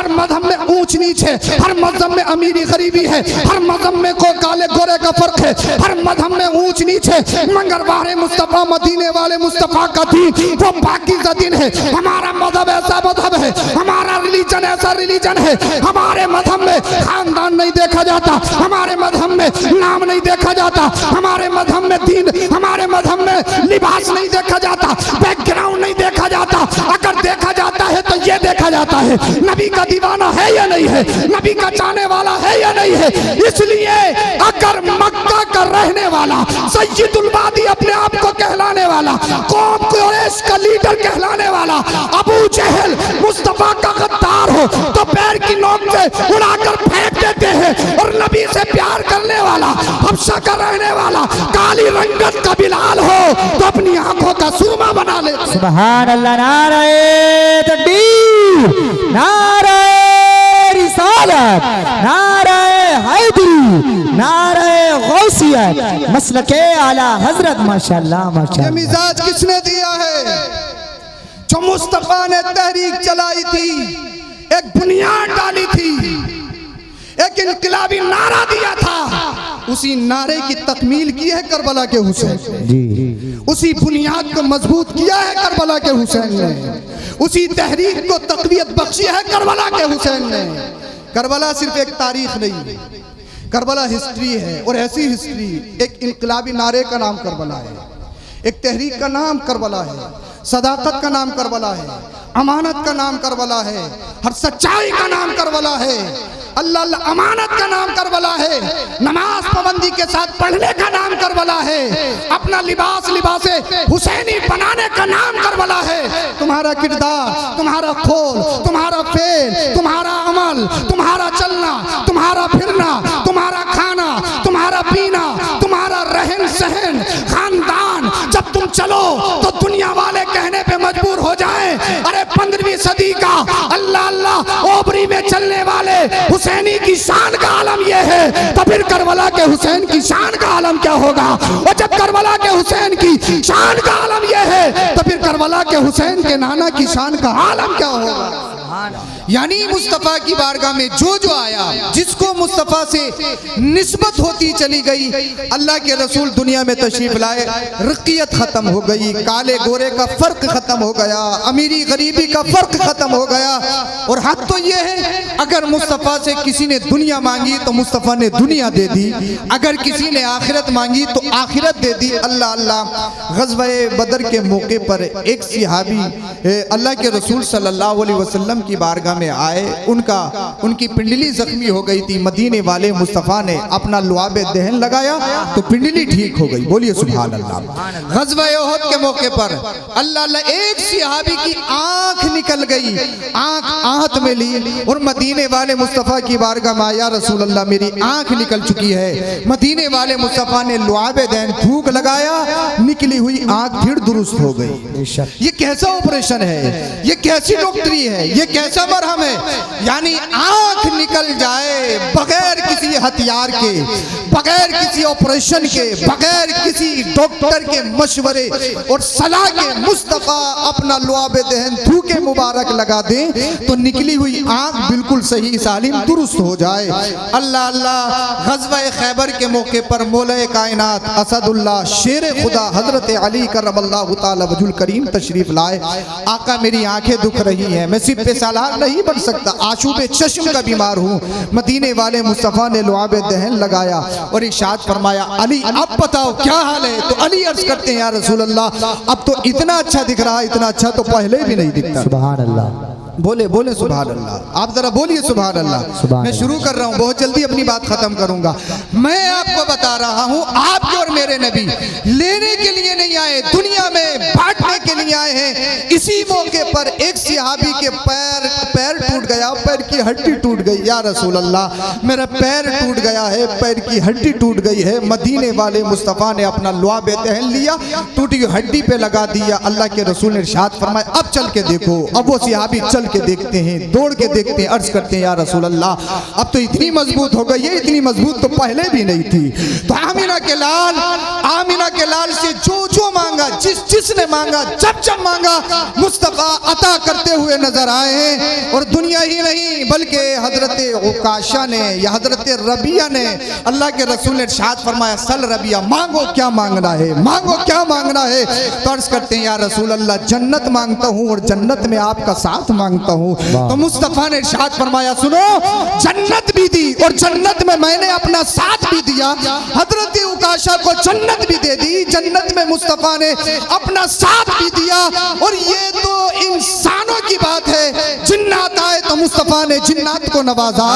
हर मजहब में ऊंच नीच है, हर मजहब में अमीरी गरीबी है, हर मजहब में कोई काले गोरे का फर्क है, हर मजहब में ऊंच नीच है, मगर बाहर मुस्तफा मदीने वाले मुस्तफा का दीन वो पाकीज़ा दीन है। हमारा मजहब ऐसा मजहब है, हमारा रिलीजन ऐसा रिलीजन है, हमारे मजहब में खानदान नहीं देखा जाता, हमारे मजहब में नाम नहीं देखा जाता, हमारे मजहब में दीन, हमारे मजहब में लिबास नहीं देखा जाता, बैकग्राउंड नहीं देखा जाता। अगर देखा जाता है तो ये देखा जाता है नबी का दीवाना है या नहीं है, नबी का चाहने वाला है या नहीं है। इसलिए अगर मक्का का रहने वाला सय्यदुल वादी अपने आप को कहलाने वाला, कौम कुरैश का लीडर कहलाने वाला अबू जहल मुस्तफा का गद्दार हो तो पैर की नोक से उड़ाकर फेंक देते हैं, और नबी से प्यार करने वाला हबशा का रहने वाला काली रंगत का बिलाल हो तो अपनी आंखों का सुरमा बना ले। सुभान अल्लाह, नारे तकबीर, नारे रिसालत, नारे हैदरी, नारे गौसियत, मसलके आला हजरत। माशाअल्लाह माशाअल्लाह। ये मिजाज किसने दिया है? जो मुस्तफा ने तहरीक चलाई थी, एक बुनियाद डाली थी, एक इनकलाबी नारा दिया था, उसी नारे की तकमील की है करबला के हुसैन जी, उसी बुनियाद को मजबूत किया है करबला के हुसैन ने, उसी तहरीक को तक़वियत बख्शी है करबला के हुसैन ने। करबला सिर्फ एक तारीख नहीं, करबला हिस्ट्री है, और ऐसी हिस्ट्री, एक इनकलाबी नारे का नाम करबला है, एक तहरीक का नाम करबला है, सदाकत का नाम करबला है, अमानत का नाम करबला है, हर सच्चाई का नाम करबला है, अल्लाह अमानत का नाम करबला है, नमाज पाबंदी के साथ पढ़ने का नाम करबला है, अपना लिबास लिबासे हुसैनी बनाने का नाम करबला है। तुम्हारा किरदार, तुम्हारा खोल, तुम्हारा फेल, तुम्हारा अमल, तुम्हारा चलना, तुम्हारा फिरना, तुम्हारा खाना, तुम्हारा पीना, तुम्हारा रहन सहन, खानदान, जब तुम चलो तो दुनिया वाले कहने पे मजबूर हो जाएं, अरे 15वीं सदी का अल्लाह अल्लाह ओबरी में चलने वाले हुसैनी की शान का आलम यह है, तो फिर करबला के हुसैन की शान का आलम क्या होगा? और जब करबला के हुसैन की शान का आलम यह है, तो फिर करबला के हुसैन के नाना की शान का आलम क्या होगा? यानी मुस्तफ़ा की बारगाह में जो जो आया, जिसको मुस्तफ़ा से निस्बत होती चली गई, अल्लाह के रसूल दुनिया में तशरीफ लाए, रक़ियत खत्म हो गई, काले गोरे का फर्क खत्म हो गया, अमीरी गरीबी का फर्क खत्म हो गया। और हद तो ये है, अगर मुस्तफ़ा से किसी ने दुनिया मांगी तो मुस्तफ़ा ने दुनिया दे दी, अगर किसी ने आखिरत मांगी तो आखिरत दे दी। अल्लाह अल्लाह। ग़ज़वा बदर के मौके पर एक सहाबी अल्लाह के रसूल सल्लल्लाहु अलैहि वसल्लम की बारगाह में आए, उनकी पिंडली जख्मी हो गई थी, मदीने वाले मुस्तफ़ा ने अपना लुआब दहन लगाया तो पिंडली ठीक हो गई। बोलिए सुभान अल्लाह। ग़ज़वा उहद के मौके पर अल्लाह अल्लाह एक सहाबी की आंख निकल गई, आंख आहत में ली और मदीने वाले मुस्तफ़ा की बारगाह में आया, रसूल अल्लाह मेरी आंख निकल चुकी है। मदीने वाले मुस्तफ़ा ने लुआब दहन थूक लगाया, निकली हुई आंख फिर दुरुस्त हो गई। ये कैसा ऑपरेशन है, ये कैसी डॉक्टरी है, ये कैसा मरहम है? यानी आंख निकल जाए बगैर किसी हथियार के, बगैर किसी ऑपरेशन के, बगैर किसी डॉक्टर के मशवरे और सलाह के, मुस्तफ़ा अपना लुआब दहन थूके मुबारक लगा दे तो निकली हुई आंख बिल्कुल सही सालिम दुरुस्त हो जाए। अल्लाह अल्लाह। ग़ज़वा खैबर के मौके पर मौला कायनात असदुल्लाह शेर खुदा हजरत अली करमल्लाहु तआला वजहुल करीम तशरीफ लाए। आका मेरी आंखें दुख रही हैं, मैं सिर्फ सालार नहीं बन सकता, आशूबे चश्म का बीमार हूँ। मदीने वाले मुस्तफ़ा ने लुआब दहन लगाया और इरशाद फरमाया, अली अब बताओ क्या हाल है? तो अली अर्ज करते हैं, या रसूल अल्लाह अब तो इतना अच्छा दिख रहा है, इतना अच्छा तो पहले भी नहीं दिखता। सुभान अल्लाह। बोले बोले सुभान अल्लाह। आप जरा बोलिए सुभान अल्लाह। मैं शुरू कर रहा हूँ, बहुत जल्दी अपनी बात खत्म करूंगा। मैं आपको बता रहा हूँ, आपके और मेरे नबी लेने के लिए नहीं आए, दुनिया में बांटने के लिए आए हैं। इसी मौके पर एक सहाबी के पैर टूट गया, पैर की हड्डी टूट गई। या रसूल अल्लाह मेरा पैर टूट गया है, पैर की हड्डी टूट गई है। मदीने वाले मुस्तफ़ा ने अपना लुआब दहन लिया, टूटी हड्डी पे लगा दिया। अल्लाह के रसूल ने इरशाद फरमाया, अब चल के देखो। अब वो सहाबी चल के देखते हैं, दौड़ के देखते हैं, अर्ज करते हैं, या रसूल अल्लाह अब तो इतनी मजबूत हो गई है, इतनी मजबूत तो पहले भी नहीं थी। तो आमिना के लाल से जो जो मांगा, जिसने मांगा, जब मांगा, मुस्तफ़ा अता करते हुए नजर आए हैं। और दुनिया ही नहीं बल्कि हजरत उकाशा ने या हजरत रबिया ने अल्लाह के रसूल ने इरशाद फरमाया, सल रबिया, मांगो क्या मांगना है, मांगो क्या मांगना है। तो अर्ज करते हैं, या रसूल अल्लाह, जन्नत मांगता हूँ और जन्नत में आपका साथ मांगता हूँ। तो मुस्तफ़ा ने इरशाद फरमाया, सुनो, जन्नत भी दी और जन्नत में मैंने अपना साथ भी दिया। हजरत उकाशा को जन्नत भी दे दी, जन्नत में मुस्तफ़ा ने अपना साथ भी दिया। और ये तो इंसानों की बात है, जिन्नात आए तो मुस्तफ़ा ने जिन्नात को नवाजा।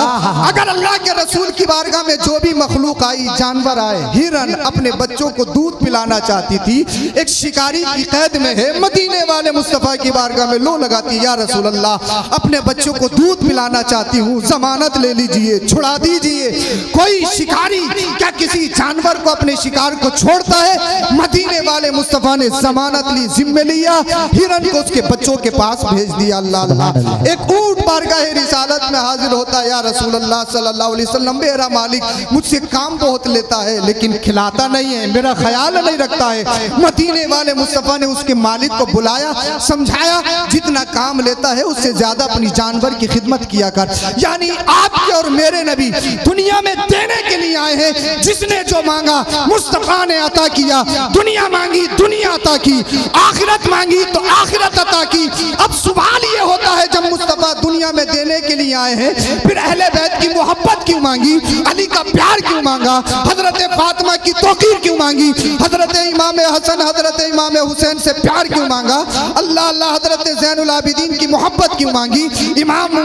अगर अल्लाह के रसूल की बारगाह में जो भी मखलूक आई, जानवर आए, हिरन अपने बच्चों को दूध पिलाना चाहती थी, एक शिकारी की कैद में है, मदीने वाले मुस्तफ़ा की बारगाह में लो लगाती, या रसूल अल्लाह, अपने बच्चों को दूध पिलाना चाहती हूँ, जमानत ले लीजिए, छुड़ा दीजिए। कोई शिकारी क्या किसी जानवर को अपने शिकार को छोड़ता है? मदीने वाले मुस्तफ़ा ने जमानत ली, जिम्मे लिया, हिरन को उसके बच्चों के पास भेज दिया। अल्लाह अल्लाह। एक ऊंट बारगाह रिसालत में हाजिर होता है, या रसूल अल्लाह सल्लल्लाहु अलैहि वसल्लम, मेरा मालिक मुझसे काम बहुत लेता है लेकिन खिलाता नहीं है, मेरा ख्याल नहीं रखता है। मदीने वाले मुस्तफ़ा ने उसके मालिक को बुलाया, समझाया, जितना काम लेता है उससे ज्यादा अपनी जानवर की खिदमत किया कर। यानी आपके और मेरे नबी दुनिया में देने के लिए आए हैं। जिसने जो मांगा मुस्तफ़ा ने अता किया। दुनिया मांगी, दुनिया अता की, आखिरत मांगी तो आखिरत अता की। अब सवाल ये होता है, जब मुस्तफ़ा दुनिया में देने के लिए आए हैं, फिर अहले बैत की मोहब्बत क्यों मांगी, अली का प्यार क्यों मांगा, हजरत फातिमा की तौकीर क्यों मांगी, हजरत इमाम हसन, हजरत इमाम हुसैन से प्यार क्यों मांगा, अल्लाह अल्लाह, हजरत ज़ैनुल आबिदीन की मोहब्बत क्यों मांगी, इमाम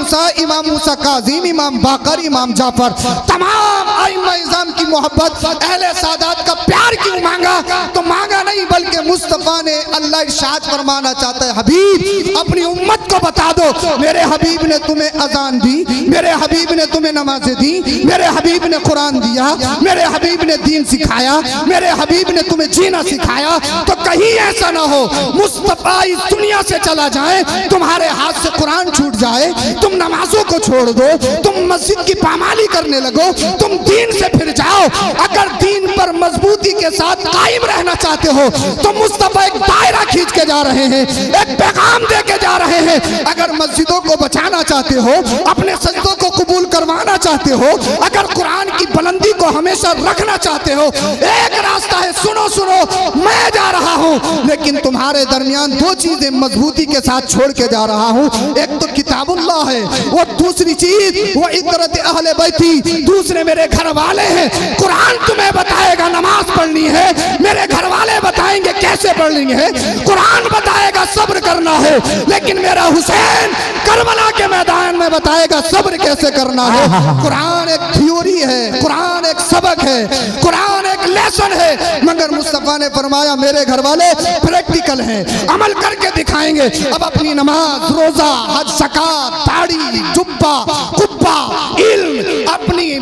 मूसा काज़िम, इमाम बाकर, इमाम जाफर, तमाम आइम्मा इज़ाम की मोहब्बत, अहले सादात का प्यार क्यों मांगा? तो मांगा नहीं, बल्कि मुस्तफ़ा ने, अल्लाह इरशाद फरमाना चाहता है, हबीब अपनी उम्मत को बता दो, मेरे हबीब ने तुम्हें अजान दी, मेरे हबीब ने तुम्हें नमाजें दी, मेरे हबीब ने कुरान दिया, मेरे हबीब ने दीन सिखाया, मेरे हबीब ने तुम्हें जीना सिखाया। तो कहीं ऐसा ना हो मुस्तफ़ा इस दुनिया से चला जाए, तुम्हारे हाथ से कुरान छूट जाए, तुम नमाजों को छोड़ दो, तुम मस्जिद की पामाली करने लगो, तुम दीन से फिर जाओ। अगर दीन पर मजबूती के साथ कायम रहना चाहते हो तो मुस्तफ़ा एक दायरा खींच के जा रहे हैं, एक पैगाम दे के जा रहे हैं। अगर मस्जिदों को बचाना चाहते हो, अपने सजदों को कबूल करवाना चाहते हो, अगर कुरान की बुलंदी को हमेशा रखना चाहते हो, एक रास्ता है, सुनो सुनो, मैं जा रहा हूँ, लेकिन तुम्हारे दरमियान दो चीजें मजबूती के साथ छोड़ के जा रहा हूँ। एक तो किताबुल्लाह है, और दूसरी चीज वो इतरत अहले बैती, दूसरे मेरे घर वाले हैं। कुरान तुम्हें बताएगा नमाज पढ़नी है, मेरे घर वाले बताएंगे कैसे पढ़नी है, कुरान बताएगा सब्र करना है, लेकिन मेरा हुसैन करबला के मैदान में बताएगा सब्र कैसे करना है। कुरान एक थ्योरी है, कुरान एक सबक है, कुरान एक लेसन है, मगर मुस्तफ़ा ने फरमाया मेरे घर वाले प्रैक्टिकल हैं, अमल करके दिखाएंगे। अब अपनी नमाज, रोजा, हज, ज़कात, दाढ़ी, जुब्बा, कुब्बा, इल्म,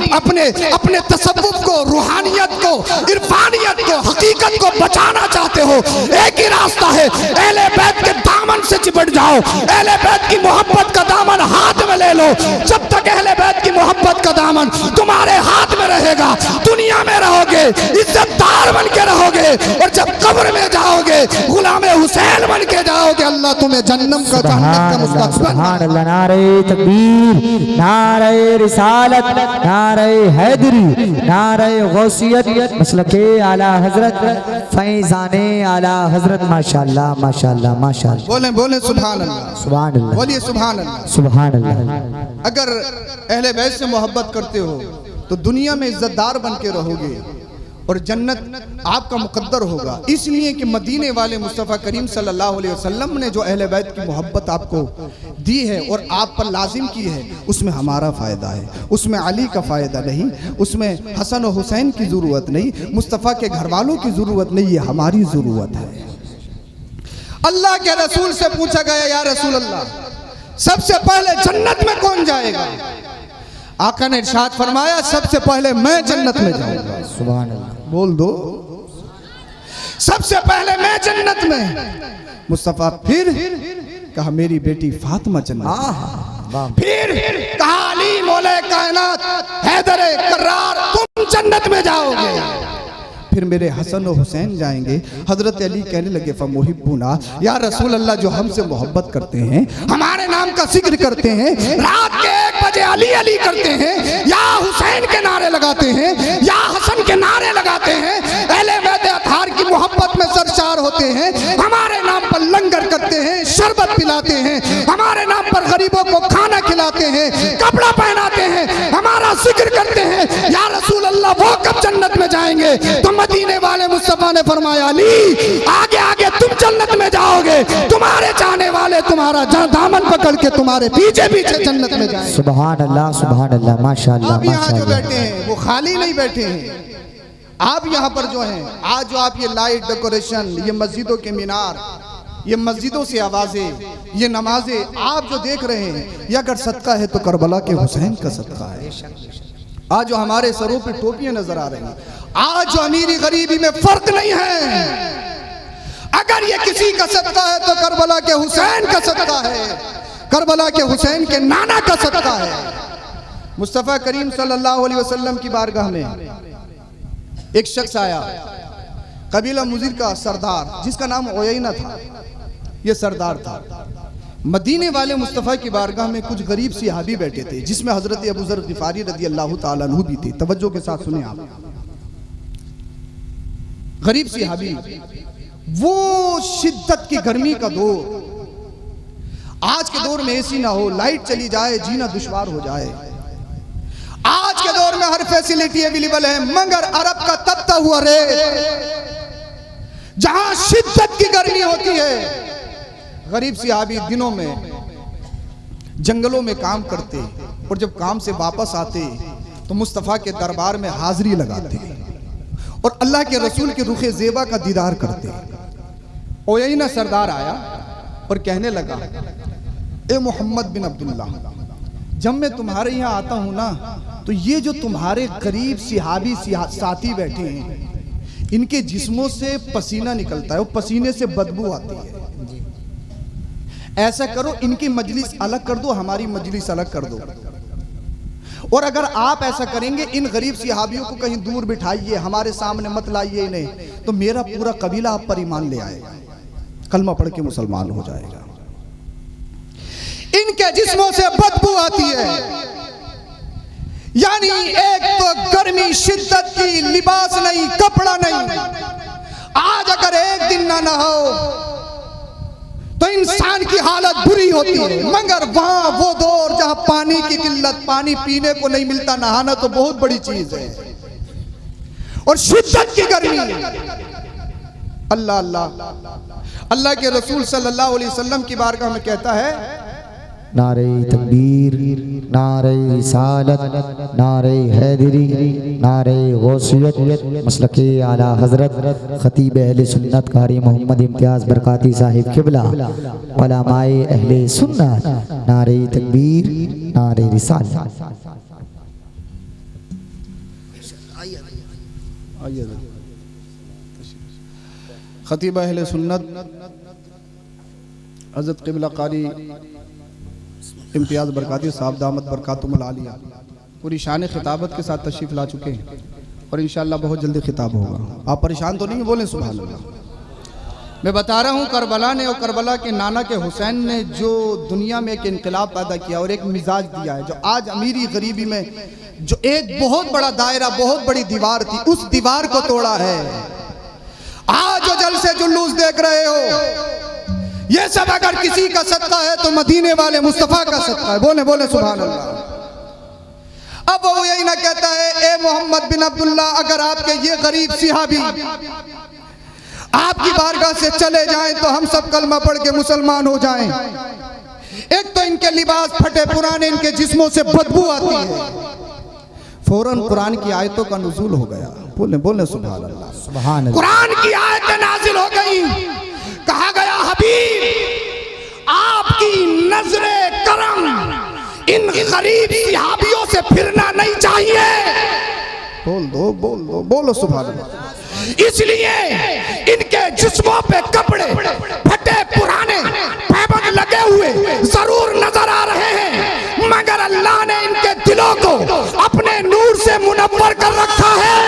अपने तसव्वुफ को, रूहानियत को, इरफानियत को, हकीकत को बचाना चाहते हो, एक ही रास्ता है, अहले बैत के दामन से चिपट जाओ, अहले बैत की मोहब्बत का दामन हाथ में ले लो। जब तक अहले बैत की मोहब्बत का दामन तुम्हारे हाथ में रहेगा, दुनिया में रहोगे, इज्जतदार बन के रहोगे, और जब कब्र में जाओगे गुलामे हुसैन बन के जाओगे, अल्लाह तुम्हें जन्नत का, जन्नत का मुस्तक़बिल। सुभान अल्लाह, नारे तकबीर, नारे रिसालत, नारे हैदरी, नारे गौसियत, मसलके आला हजरत, फैज़ाने आला हजरत, माशाअल्लाह माशाअल्लाह माशाअल्लाह। बोले बोले सुभान अल्लाह, सुभान अल्लाह, बोलिए सुभान अल्लाह, सुभान अल्लाह। अगर अहले बैत से मोहब्बत करते हो तो दुनिया में इज्जतदार बन के रहोगे और जन्नत आपका मुकद्दर होगा। इसलिए कि मदीने वाले मुस्तफ़ा करीम सल्लल्लाहु अलैहि वसल्लम ने जो अहले बैत की मोहब्बत आपको दी है और आप पर लाजिम की है, उसमें हमारा फ़ायदा है, उसमें अली का फ़ायदा नहीं, उसमें हसन और हुसैन की ज़रूरत नहीं, मुस्तफ़ा के घर वालों की ज़रूरत नहीं, ये हमारी ज़रूरत है। अल्लाह के रसूल से पूछा गया, या रसूल अल्लाह, सबसे पहले जन्नत में कौन जाएगा? आका ने इरशाद फरमाया, सबसे पहले मैं जन्नत में जाऊंगा। सुभान अल्लाह, बोल दो, सबसे पहले मैं जन्नत में। मुस्तफ़ा फिर कहा मेरी बेटी फातिमा जन्नत, फिर कहा अली मौला कायनात हैदर कर्रार तुम जन्नत में जाओगे। फिर मेरे हसन और हुसैन जाएंगे। हजरत अली कहने लगे फमुहिब्बुना, या रसूल अल्लाह जो हमसे मोहब्बत करते हैं, हमारे नाम का जिक्र करते हैं, रात के 1 बजे अली अली करते हैं, या हुसैन के नारे लगाते हैं, या हसन के नारे लगाते हैं, अहले बैत अतहार की मोहब्बत में सरशार होते हैं, हमारे नाम पर लंगर करते हैं, शरबत पिलाते हैं, हमारे नाम पर गरीबों को खाना खिलाते हैं, कपड़ा पहनाते हैं, हमारा जिक्र करते हैं, या रसूल अल्लाह वो कब जन्नत में जाएंगे? तो मदीने वाले मुस्तफा ने फरमाया अली आगे आगे तुम जन्नत में जाओगे, तुम्हारे चाहने वाले तुम्हारा दामन पकड़ के तुम्हारे पीछे पीछे जन्नत में जाएंगे। सुभान अल्लाह माशाअल्लाह। आप यहाँ जो बैठे हैं वो खाली नहीं बैठे हैं। आप यहाँ पर जो हैं, आज जो आप ये लाइट डेकोरेशन, ये मस्जिदों के मीनार, ये मस्जिदों से आवाजें, ये नमाजें आप जो देख रहे हैं, ये अगर सदका है तो करबला के हुसैन का सदका है। आज जो हमारे सरों पे टोपियां नजर आ रही हैं, आज जो अमीरी गरीबी में फर्क नहीं है, अगर ये किसी का सदका है तो करबला के हुसैन का सदका है, करबला के हुसैन के नाना का सदका है। मुस्तफ़ा करीम सल्लल्लाहु अलैहि वसल्लम की बारगाह में एक शख्स आया, कबीला मुजीर का सरदार, जिसका नाम ओयैना था। ये सरदार था। मदीने वाले मुस्तफ़ा की बारगाह में कुछ गरीब सहाबी बैठे थे, जिसमें हजरत अबू ज़र ग़िफ़ारी रज़ी अल्लाह ताला अन्हु भी थे। तवज्जो के साथ सुने आप। गरीब सहाबी, वो शिद्दत की गर्मी का दौर, आज के दौर में एसी ना हो, लाइट चली जाए, जीना दुश्वार हो जाए। आज के दौर में हर फैसिलिटी अवेलेबल है, मगर अरब का तपता हुआ रेत, जहां शिद्दत की गर्मी होती है, गरीब सहाबी दिनों में जंगलों में काम करते, और जब काम से वापस आते तो मुस्तफ़ा के दरबार में हाजिरी लगाते और अल्लाह के रसूल के रुखे ज़ेबा का दीदार करते। ओयैना सरदार आया और कहने लगा, ए मोहम्मद बिन अब्दुल्ला, जब मैं तुम्हारे यहाँ आता हूँ ना, तो ये जो तुम्हारे गरीब सहाबी साथी बैठे हैं, इनके जिस्मों से पसीना निकलता है, वो पसीने से बदबू आती है। ऐसा करो, इनकी मजलिस अलग कर दो, हमारी मजलिस अलग कर दो, और अगर आप ऐसा करेंगे, इन गरीब सहाबियों को कहीं दूर बिठाइए, हमारे सामने मत लाइए इन्हें, तो मेरा पूरा कबीला आप पर ईमान ले आएगा, कलमा पढ़ के मुसलमान हो जाएगा। इनके जिस्मों से बदबू आती है, यानी एक तो गर्मी शिद्दत की, लिबास नहीं, कपड़ा नहीं। आज अगर एक दिन ना नहाओ तो इंसान की हालत बुरी होती है, मगर वहां वो दौर जहां पानी की किल्लत, पानी पीने को नहीं मिलता, नहाना तो बहुत बड़ी चीज है, और शिद्दत की गर्मी। अल्लाह अल्लाह, अल्लाह के रसूल सल्लल्लाहु अलैहि वसल्लम की बारगाह में कहता है, नारे तकबीर, नारे रिसालत, नारे हैदरी, नारे गौसियत, मसलके आला हजरत खतीब अहले सुन्नत कारी मोहम्मद इम्तियाज बरकाती साहिब किबला, उलमाए अहले सुन्नत, नारे तकबीर, नारे रिसालत। खतीब अहले सुन्नत हजरत किबला कारी इम्तियाज बरकाती साहब दामत बरकातुहुल आलिया पूरी शान खिताबत के साथ तशरीफ़ ला चुके हैं, और इंशाअल्लाह बहुत जल्दी खिताब होगा। आप परेशान तो नहीं, बोलें सुभान अल्लाह। मैं बता रहा हूँ, करबला ने और करबला के नाना के हुसैन ने जो दुनिया में एक इनकलाब पैदा किया और एक मिजाज दिया है, जो आज अमीरी गरीबी में जो एक बहुत बड़ा दायरा, बहुत बड़ी दीवार थी, उस दीवार को तोड़ा है। आज जो जलसे जुलूस देख रहे हो, ये सब अगर किसी का सदका है तो मदीने वाले मुस्तफ़ा का सदका है। बोले बोले सुभान अल्लाह। अब वो यही ना कहता है, ए मोहम्मद बिन अब्दुल्ला, अगर आपके ये गरीब सहाबी आपकी बारगाह से चले जाएं तो हम सब कलमा पढ़ के मुसलमान हो जाएं। एक तो इनके लिबास फटे पुराने, इनके जिस्मों से बदबू आती है। फौरन कुरान की आयतों का नुज़ूल हो गया। बोले बोले सुभान अल्लाह। सुभान अल्लाह। कुरान की आयतें नाजिल हो गई। कहा गया, हबीब आपकी नजरे करम इन गरीब सहाबियों से फिरना नहीं चाहिए। बोल दो बोलो सुभान अल्लाह। इसलिए इनके जिस्मों पे कपड़े फटे पुराने पैबंद लगे हुए जरूर नजर आ रहे हैं, मगर अल्लाह ने इनके दिलों को अपने नूर से मुनव्वर कर रखा है।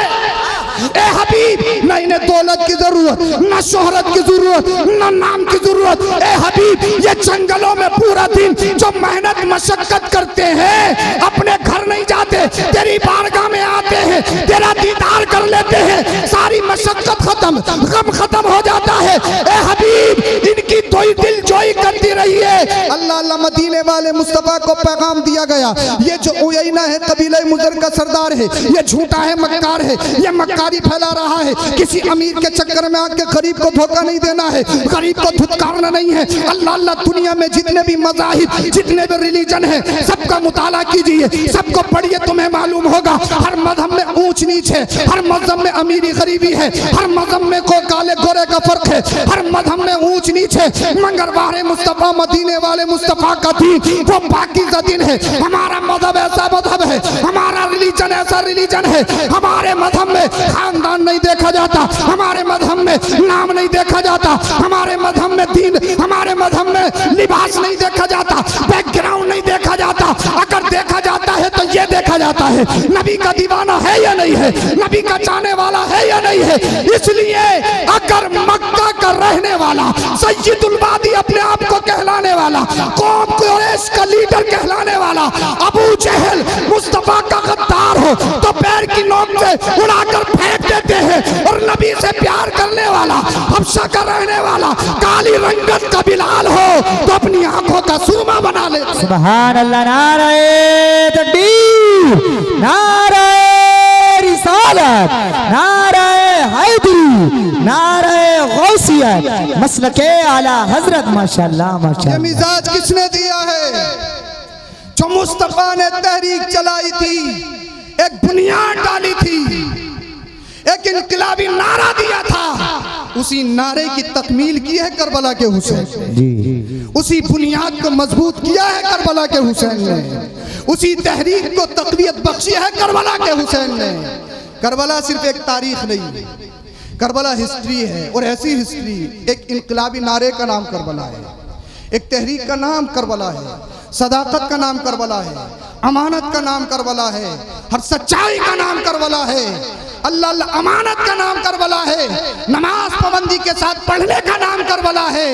ए हबीब, इन्हें दौलत की जरूरत, न शोहरत की जरूरत, न नाम की जरूरत। ए हबीब, ये जंगलों में पूरा दिन जो मेहनत मशक्कत करते हैं, अपने घर नहीं जाते, तेरी बारगाह में आते हैं, तेरा दीदार कर लेते हैं, सारी मशक्कत खत्म, गम खत्म हो जाता है। ए हबीब, इनकी दोई दिल जोई करती रही है। अल्लाह अल्लाह, मदीने वाले मुस्तफा को पैगाम दिया गया, ये जो उयैना है कबीला मुज़र का सरदार है, ये झूठा है, मक्कार है, ये मक्कारी फैला रहा है। किसी अमीर के चक्कर में आके गरीब को धोखा नहीं देना है, गरीब को धुतकारना नहीं है। अल्लाह अल्लाह, दुनिया में जितने भी मज़ाहिब, जितने भी रिलीजन है, सबका मुताला कीजिए, सबको पढ़िए, तुम्हें मालूम होगा हर मजहब में ऊंच नीच है, हर मजहब में अमीरी गरीबी है, हर मजहब में को काले गोरे का फर्क है, हर मजहब में ऊंच नीच है। मगर बारे मुस्तफा, मदीने वाले मुस्तफा का दीन वो पाकीज़ा दीन है। हमारा मजहब ऐसा मजहब है, हमारा रिलीजन ऐसा रिलीजन है। हमारे मजहब में खानदान नहीं देखा जाता, हमारे मजहब में नाम नहीं देखा जाता, हमारे मजहब में दीन, हमारे मजहब में लिबास नहीं देखा जाता, बैकग्राउंड नहीं देखा जाता। अगर देखा जाता है तो ये देखा जाता है नबी का दीवाना है या नहीं है, नबी का चाहने वाला है या नहीं है। इसलिए अगर मक्का का रहने वाला, सय्यदुल वादी अपने आप को कहलाने वाला, कौम कुरैश का लीडर कहलाने वाला अबू जहल मुस्तफा का गद्दार हो तो पैर की नोक से उड़ाकर फेंक देते हैं। और नबी से प्यार करने वाला, हबशा का रहने वाला, काली रंगत का बिलाल हो तो अपनी आंखों का सुरमा बना ले। सुभान अल्लाह, नारे तकबीर, नारे रिसालत, नारे हैदरी, नारे गौसियत, मसलके आला हजरत। माशाअल्लाह ये माशाअल्लाह। मिजाज किसने दिया है? जो मुस्तफा ने तहरीक चलाई थी, एक बुनियाद डाली थी, एक इनकलाबी नारा दिया था, उसी नारे की तकमील की है करबला के हुसैन जी। उसी बुनियाद को मजबूत किया है करबला के हुसैन ने, उसी तहरीक को तक़वियत बख्शी है करबला के हुसैन ने। करबला सिर्फ एक तारीख नहीं, करबला हिस्ट्री है, और ऐसी हिस्ट्री, एक इनकलाबी नारे का नाम करबला है, एक तहरीक का नाम करबला है, सदाकत का नाम करबला है, अमानत का नाम करबला है, हर सच्चाई का नाम करबला है। अल्लाह अल्लाह, अमानत का नाम करबला है, नमाज पाबंदी के साथ पढ़ने का नाम करबला है,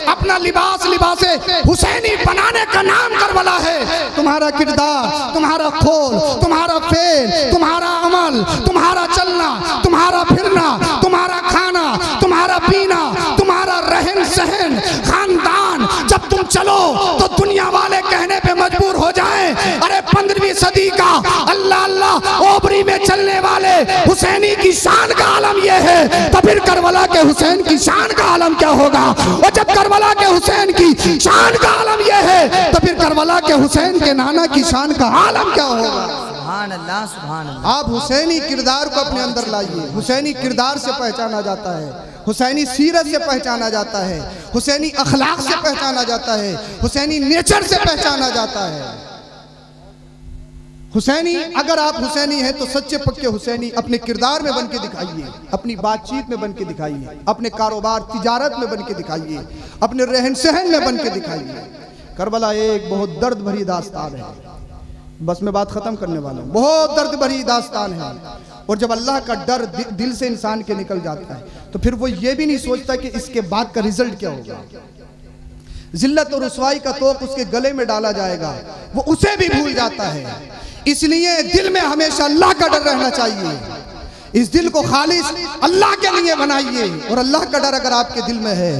अपना लिबास लिबासे हुसैनी बनाने का नाम करबला है। तुम्हारा किरदार, तुम्हारा खोल, तुम्हारा फेल, तुम्हारा अमल, तुम्हारा चलना, तुम्हारा फिरना, तुम्हारा खाना, तुम्हारा पीना, तुम्हारा रहन सहन, खानदान, जब तुम चलो तो दुनिया वाले कहने पे मजबूर हो जाएं, अरे 15वीं सदी का अल्लाह अल्लाह ओबरी में चलने वाले हुसैनी की शान का आलम यह है, तो फिर करबला के हुसैन की शान का आलम क्या होगा? और जब करबला के हुसैन की शान का आलम यह है, तो फिर करबला के हुसैन के नाना की शान का आलम क्या होगा? सुभान अल्लाह, सुभान अल्लाह। आप हुसैनी किरदार को अपने अंदर लाइए। हुसैनी किरदार से पहचाना जाता है, हुसैनी सीरत से पहचाना जाता है, हुसैनी अखलाक से पहचाना जाता है, हुसैनी नेचर से पहचाना जाता है। हुसैनी, अगर आप हुसैनी हैं तो सच्चे पक्के हुसैनी अपने किरदार में बन के दिखाइए, अपनी बातचीत में बन के दिखाइए, अपने कारोबार तिजारत में बन के दिखाइए, अपने रहन सहन में बन के दिखाइए। करबला एक बहुत दर्द भरी दास्तान है, बस मैं बात खत्म करने वाला हूँ। बहुत दर्द भरी दास्तान है, और जब अल्लाह का डर दिल से इंसान के निकल जाता है तो फिर वो ये भी नहीं सोचता कि इसके बाद का रिजल्ट क्या होगा। जिल्लत और रुसवाई का तोक उसके गले में डाला जाएगा, वो उसे भी भूल जाता है। इसलिए दिल में हमेशा अल्लाह का डर रहना चाहिए। इस दिल को खालिस अल्लाह के लिए बनाइए, और अल्लाह का डर अगर आपके दिल में है,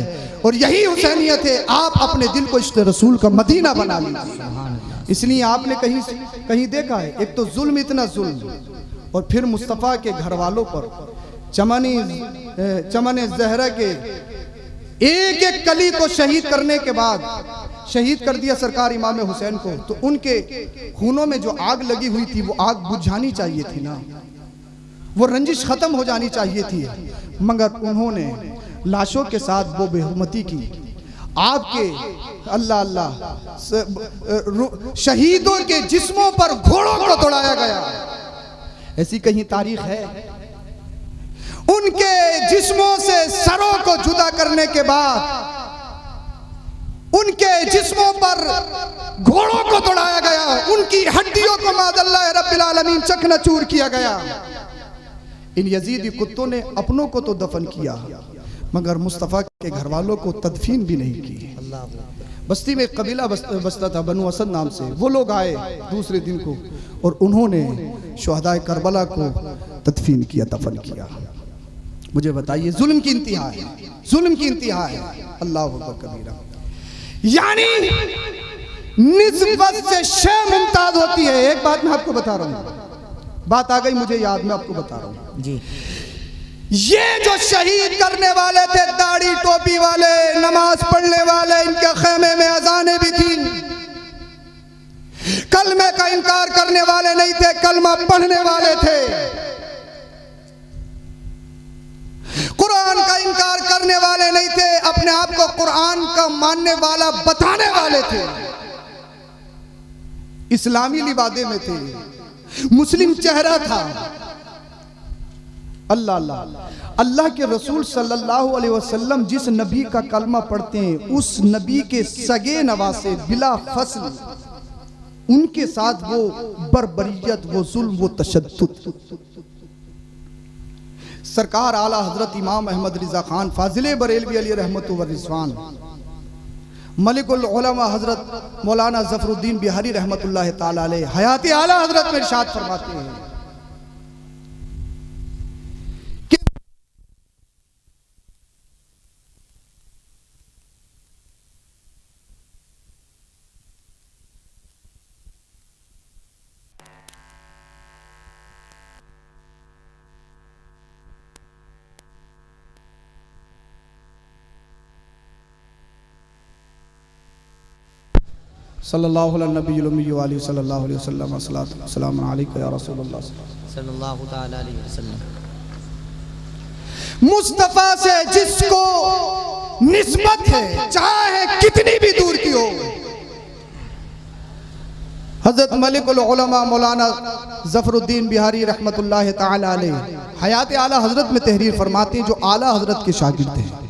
और यही हुसैनियत है, आप अपने दिल को इश्क़ रसूल का मदीना बना लीजिए। इसलिए आपने कहीं देखा है, एक तो जुल्म, इतना जुल्म, और फिर मुस्तफ़ा के घर वालों पर चमन ज़हरा के एक एक कली को शहीद करने के बाद शहीद कर दिया सरकार इमाम हुसैन को, तो उनके खूनों में जो आग लगी हुई थी वो आग बुझ जानी चाहिए थी ना, वो रंजिश खत्म हो जानी चाहिए थी। मगर उन्होंने लाशों के साथ वो बेहुरमती की। आपके अल्लाह अल्लाह शहीदों के जिस्मों पर घोड़ों को दौड़ाया गया, ऐसी कहीं तारीख है? उनके जिस्मों से सरों को जुदा करने के बाद उनके जिस्मों पर घोड़ों को दौड़ाया गया, उनकी हड्डियों को मादअल्लाह रब्बिल आलमीन चकनाचूर किया गया। इन यजीदी कुत्तों ने अपनों को तो दफन किया मगर मुस्तफ़ा के घर वालों को तदफीन भी नहीं की। बस्ती में एक कबीला बसता था बनु असद नाम से। वो लोग आए दूसरे दिन को और उन्होंने शुहदाए करबला को तदफीन किया, दफन किया। मुझे बताइए, जुल्म की इंतहा है, जुल्म की इंतहा है। अल्लाह अकबर कबीरा। यानी निस्बत से शय मुमताज होती है। एक बात मैं आपको बता रहा हूँ, बात आ गई मुझे याद, मैं आपको बता रहा हूँ जी। ये जो शहीद करने वाले थे, दाढ़ी टोपी वाले, नमाज पढ़ने वाले, इनके खेमे में अजानें भी थी। कलमे का इनकार करने वाले नहीं थे, कलमा पढ़ने वाले थे। कुरान का इनकार करने वाले नहीं थे, अपने आप को कुरान का मानने वाला बताने वाले थे। इस्लामी लिबादे में थे, मुस्लिम चेहरा था। अल्लाह अल्लाह अल्लाह के रसूल सल्लल्लाहु अलैहि वसल्लम जिस नबी का कलमा पढ़ते हैं, उस नबी के सगे नवासे बिला फसल उनके साथ वो बर्बरियत, वो जुल्म, वो तशद्दुद। सरकार आला हजरत इमाम अहमद रिजा खान फाजिले बरेलवी अली रहमतु व रिज़वान, मलिकुल उलमा हजरत मौलाना ज़फरुद्दीन बिहारी रहमतुल्लाह ताला अलैह हयात आला हजरत में इरशाद फरमाते हैं कि सल्लल्लाहु अलैहि वसल्लम अस्सलामु अलैका या रसूलल्लाह सल्लल्लाहु ताला अलैहि वसल्लम। मुस्तफा से जिसको निस्बत है, चाहे कितनी भी दूर की हो, हजरत मलिकुल उलमा मौलाना ज़फरुद्दीन बिहारी रहमतुल्लाह ताला अलैह हयात आला हजरत में तहरीर फरमाते हैं, जो आला हजरत के शागिर्द हैं।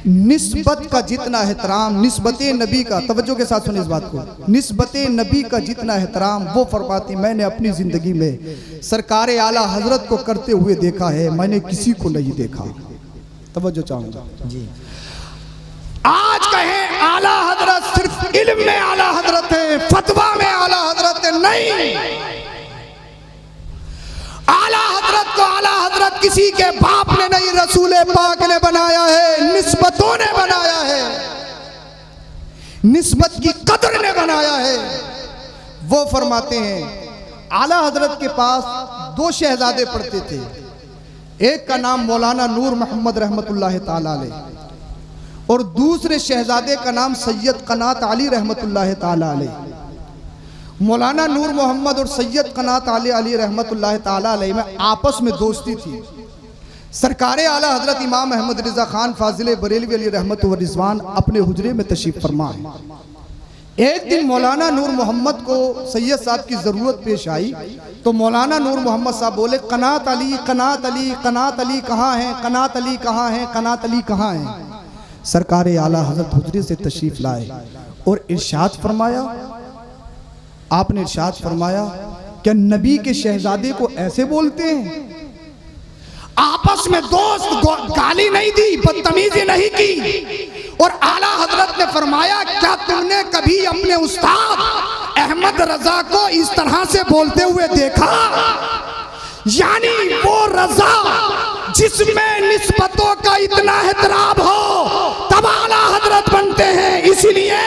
निस्बत का जितना एहतराम, निस्बत नबी का, तवज्जो के साथ सुनिए इस बात को, निस्बत नबी का जितना एहतराम वो फरमाती मैंने अपनी ज़िंदगी में सरकार आला हजरत को करते हुए देखा है, मैंने किसी को नहीं देखा। तवज्जो चाहूँगा जी। आज कहें आला हजरत सिर्फ इल्म में आला हजरत है, फतवा में आला हजरत है, नहीं। आला हजरत को आला हजरत किसी के बाप ने नहीं, रसूल पाक ने बनाया है, निस्बतों ने बनाया है, निस्बत की कदर ने बनाया है। वो फरमाते हैं आला हजरत के पास दो शहजादे पढ़ते थे, एक का नाम मौलाना नूर मोहम्मद रहमतुल्लाह ताला अलैह और दूसरे शहजादे का नाम सैयद कनात अली रहमतुल्लाह ताला अलैह। मौलाना नूर मोहम्मद और सैयद कनात अली रहमतुल्लाह ताला अलैह में आपस में दोस्ती थी। सरकार आला हजरत इमाम अहमद रिजा खान फाजिले बरेलवी अली रहमतु व रिज़वान अपने हुजरे में तशरीफ फरमा है। एक दिन मौलाना नूर मोहम्मद को सैयद साहब की ज़रूरत पेश आई तो मौलाना नूर मोहम्मद साहब बोले कनात अली, कनात अली, कनात अली कहाँ हैं, कनात अली कहाँ हैं, कनात अली कहाँ हैं। सरकार आला हजरत हुजरे से तशरीफ लाए और इरशाद फरमाया, आपने इरशाद फरमाया क्या नबी के शहजादे को ऐसे बोलते हैं? आपस में दोस्त गाली नहीं दी, बदतमीजी नहीं की। और आला हजरत ने फरमाया क्या तुमने कभी अपने उस्ताद अहमद रजा को इस तरह से बोलते हुए देखा? यानी वो रजा जिसमें निस्बतों का इतना एहतराम हो तब आला हजरत बनते हैं। इसीलिए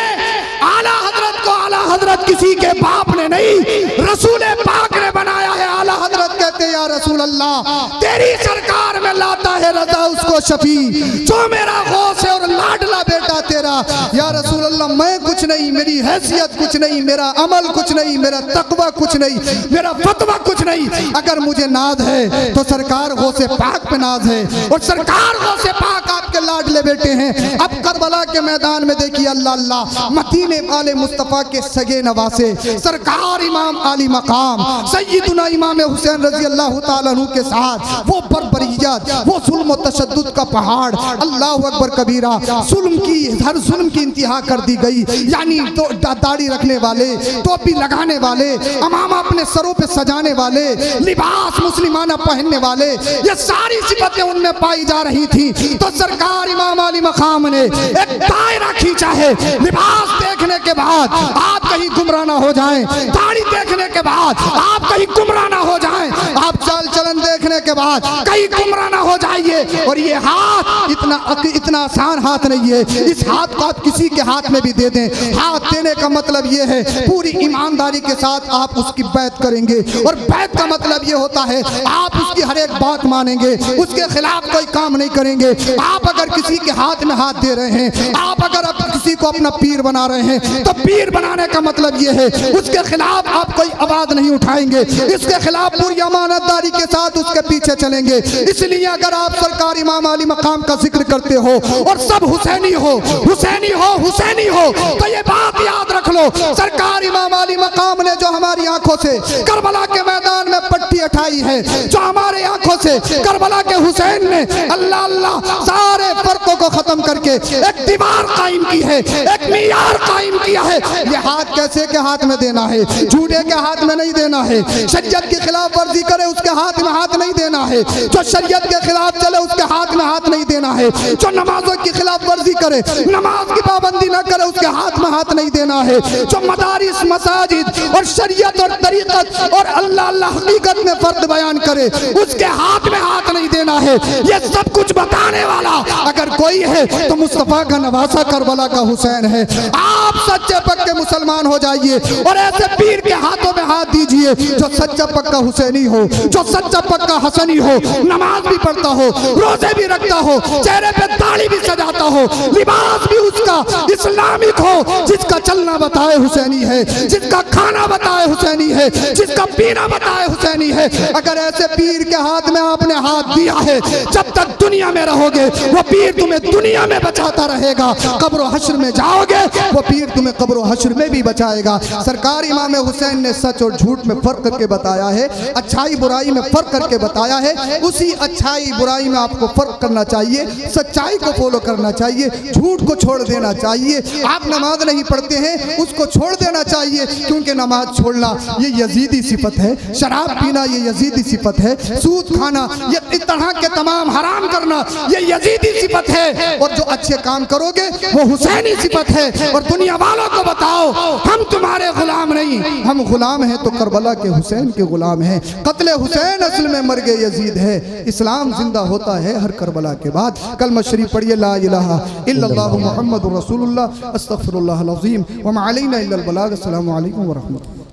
आला हजरत को आला हजरत किसी के बाप ने नहीं, रसूल पाक ने बनाया है। आला हजरत कहते हैं या रसूल अल्लाह तेरी सरकार में लाता है रजा उसको शफी जो मेरा गौस है और लाडला बेटा तेरा। या रसूल अल्लाह मैं कुछ नहीं, मेरी हैसियत कुछ नहीं, मेरा अमल कुछ नहीं, मेरा तकवा कुछ नहीं, मेरा फतवा कुछ नहीं। अगर मुझे नाज है तो सरकार गौसे पाक पे नाज है और सरकार गौसे पाक आपके लाडले बेटे हैं। अब करबला के मैदान में देखिए अल्लाह अल्लाह मदीने वाले मुस्तफ़ा के सगे नवासे सरकार इमाम आली मकाम सैयदुना इमाम हुसैन रजी अल्लाह ताला अन्हु के साथ वो बर्बरियत, वो जुल्म और तशद्दुद का पहाड़, अल्लाह अकबर कबीरा, जुल्म की हर हर जुल्म की इंतहा कर दी गई। यानी तो दाढ़ी रखने वाले, टोपी लगाने वाले, अमामा अपने सरों पे सजाने वाले, लिबास मुस्लिमाना पहनने वाले, ये सारी सिफतें उनमें पाई जा रही थी। तो सरकार इमाम अली मकाम ने एक दायरा खींचा है। लिबास देखने के बाद आप कहीं गुमराह ना हो जाएं, दाढ़ी देखने के बाद आप कहीं गुमराह ना हो जाएं, आप चाल चलन देखने के बाद कहीं गुमराह ना हो जाइए। और ये हाथ इतना आसान हाथ नहीं है, इस हाथ को आप किसी के हाथ में भी दे दें। हाथ देने का मतलब ये है पूरी ईमानदारी के साथ आप उसकी बैत करेंगे। और बैत का मतलब ये होता है आप उसकी हर एक बात मानेंगे, उसके खिलाफ कोई काम नहीं करेंगे। आप अगर किसी के हाथ में हाथ दे रहे हैं, आप अगर किसी को अपना पीर बना रहे हैं, तो पीर बनाने का मतलब ये है उसके खिलाफ आप कोई आवाज नहीं उठाएंगे, इसके खिलाफ पूरी अमानतदारी के साथ उसके पीछे चलेंगे। इसलिए अगर आप सरकार इमाम अली मकाम का जिक्र करते हो और सब हुसैनी हो, हुसैनी हो, हुसैनी हो, तो ये बात याद रख लो, सरकार इमाम अली मकाम ने जो हमारी आंखों से करबला के मैदान में पट्टी उठाई है, जो हमारे आंखों से करबला के हुसैन ने अल्लाह अल्लाह सारे फर्कों को खत्म करके एक दीवार कायम की है, एक मीयार कायम किया है। ये हाथ कैसे के हाथ में देना है? झूठे के हाथ में नहीं देना है। शरीयत की खिलाफ वर्जी करे उसके हाथ में हाथ नहीं देना है। जो शरीयत के खिलाफ चले उसके हाथ में हाथ नहीं देना है। जो नमाजों की खिलाफ वर्जी करे, नमाज की पाबंदी न करे, उसके हाथ में हाथ नहीं देना है। जो मदारिस, मसाजिद और शरीयत और तरीकत और अल्लाह अल्लाह हकीकत में फर्द बयान करे, उसके हाथ में हाथ नहीं देना है। ये सब कुछ बताने वाला अगर कोई है तो मुस्तफा का नवासा करबला का हुसैन है। आप सच्चे पक्के मुसलमान हो जाइए और ऐसे पीर के हाथों में हाथ दीजिए जो सच्चा पक्का हुसैनी हो, जो सच्चा पक्का हसनी हो, नमाज भी पढ़ता हो, रोजे भी रखता हो, चेहरे पे दाढ़ी भी सजाता हो, लिबास भी उसका इस्लामिक हो, जिसका चलना बताए हुसैनी है, जिसका खाना बताए हुसैनी है, जिसका पीना बताए हुसैनी है। अगर ऐसे पीर के हाथ में आपने हाथ दिया है, जब तक दुनिया में रहोगे वो पीर तुम्हें दुनिया में बचाता रहेगा। कब्र हश्र में जाओगे वो पीर तुम्हें कब्र हश्र में भी बचाएगा। सरकार इमाम हुसैन ने सच और झूठ में फर्क करके बताया है, अच्छाई बुराई में फर्क करके बताया है। उसी अच्छाई बुराई में आपको फर्क करना चाहिए, सच्चाई को फॉलो करना चाहिए, झूठ को छोड़ देना चाहिए। आप नमाज नहीं पढ़ते हैं उसको छोड़ देना चाहिए, क्योंकि नमाज छोड़ना ये यजीदी सिफत है, शराब पीना ये यजीदी सिफत है, सूद खाना ये इस तरह के तमाम हराम करना ये यजीदी सिफत है। और जो अच्छे काम करोगे वो हुसैनी सिफत है। और दुनिया वालों को बताओ हम तुम्हारे गुलाम नहीं, हम गुलाम हैं तो करबला के हुसैन के गुलाम हैं। कत्ले हुसैन असल में मर्गे यजीद है। इस्लाम जिंदा होता है हर करबला के बाद। कलमा शरीफ पढ़िए, ला इलाहा इल्लल्लाहु मुहम्मदुर रसूलुल्लाह अस्तगफिरुल्लाहल अज़ीम व मा अलैना इल्लल बलाग। अस्सलामु अलैकुम व रहमतुल्लाह।